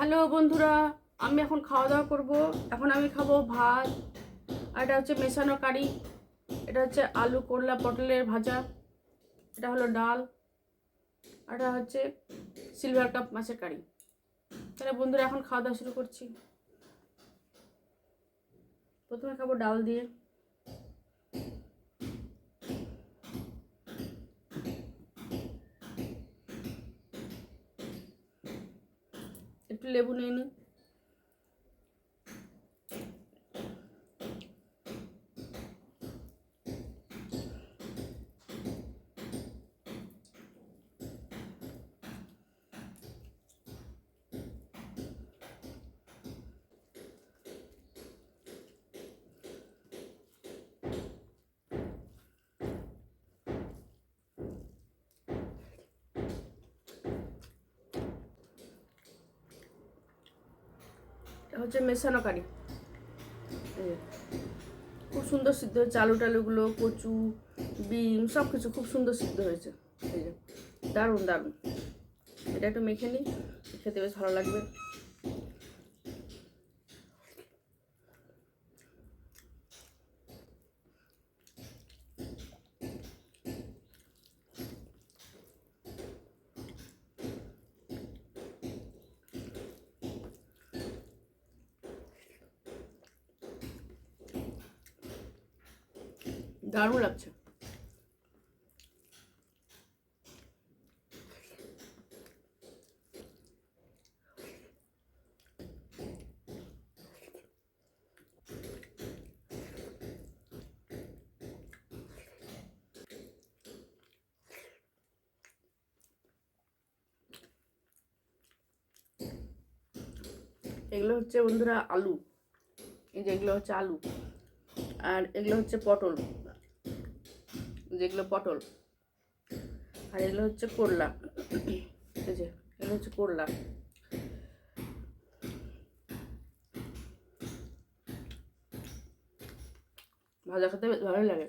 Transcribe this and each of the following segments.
Hello বন্ধুরা, আমি এখন খাওয়া দাওয়া করব। এখন আমি খাবো ভাত, আর এটা হচ্ছে মেশানো কারি, এটা হচ্ছে আলু করলা পটলের ভাজা, এটা হলো ডাল, আর এটা হচ্ছে সিলভার কাপ মাছের কারি। তাহলে বন্ধুরা এখন খাওয়া দাওয়া শুরু করছি। প্রথমে খাবো ডাল দিয়ে, একটু লেবু নিয়ে নিই। এটা হচ্ছে মেশানো কারি, খুব সুন্দর সিদ্ধ হয়েছে। আলু টালুগুলো, কচু, বিম সব কিছু খুব সুন্দর সিদ্ধ হয়েছে। এই যে দারুণ দারুণ। এটা একটু মেখে নিই, খেতে বেশ ভালো লাগবে। দারুণ লাগছে। এগুলো হচ্ছে বন্ধুরা আলু, এই যে এগুলো হচ্ছে আলু, আর এগুলো হচ্ছে পটল, যেগুলো পটল, আর এগুলো হচ্ছে করলা। এই যে এগুলো হচ্ছে করলা। ভাজা খেতে বেশ ভালোই লাগে।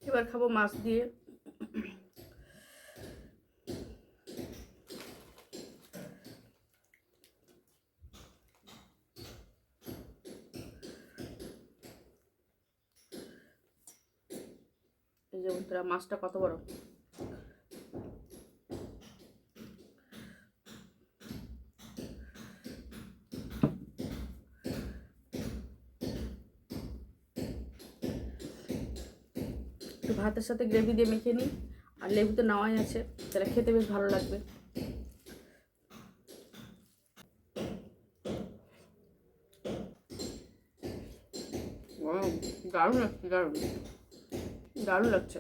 এবার খাবো মাছ দিয়ে। এই যে বন্ধুরা মাছটা কত বড়। একটু ভাতের সাথে গ্রেভি দিয়ে মেখে নিই, আর লেবু তো নেওয়াই আছে, তাহলে খেতে বেশ ভালো লাগবে। দারুণ লাগছে, দারুণ দারুণ লাগছে।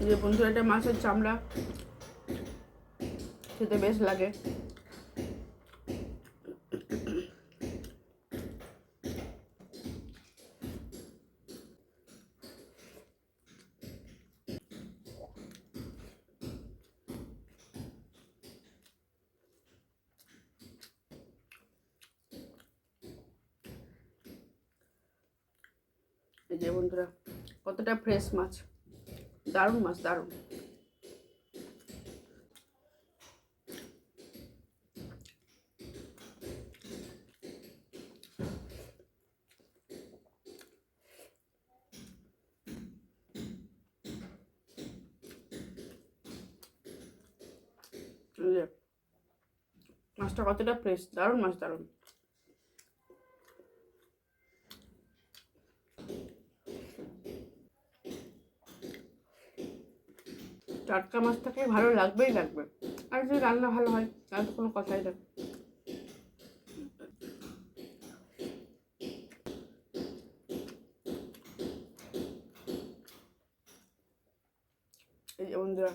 যে বন্ধুরা এটা মাছের চামড়া, খেতে বেশ লাগে। এই যে বন্ধুরা কতটা ফ্রেশ মাছ, দারুণ মাছ, দারুণ। মাছটা কতটা ফ্রেশ, দারুণ মাছ, দারুণ। টাটকা মাছটাকে ভালো লাগবেই লাগবে। আর যদি রান্না ভালো হয় তাহলে তো কোনো কথাই নেই। এই যে বন্ধুরা,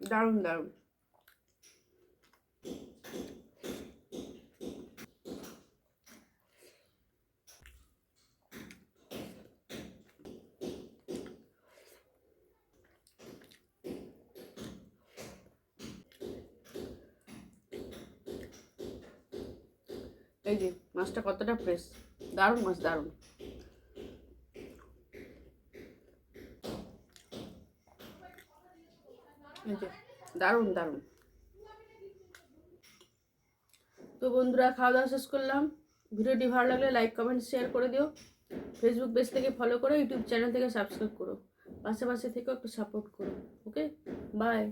দারুণ দারুণ। এই যে মাছটা কতটা ফ্রেশ, দারুণ মাছ, দারুণ। এই যে দারুণ দারুণ। তো বন্ধুরা, খাওয়া দাওয়া শেষ করলাম। ভিডিওটি ভালো লাগলে লাইক কমেন্ট শেয়ার করে দিও। ফেসবুক পেজ থেকে ফলো করো, ইউটিউব চ্যানেল থেকে সাবস্ক্রাইব করো, পাশে থেকেও একটু সাপোর্ট করো। ওকে, বাই।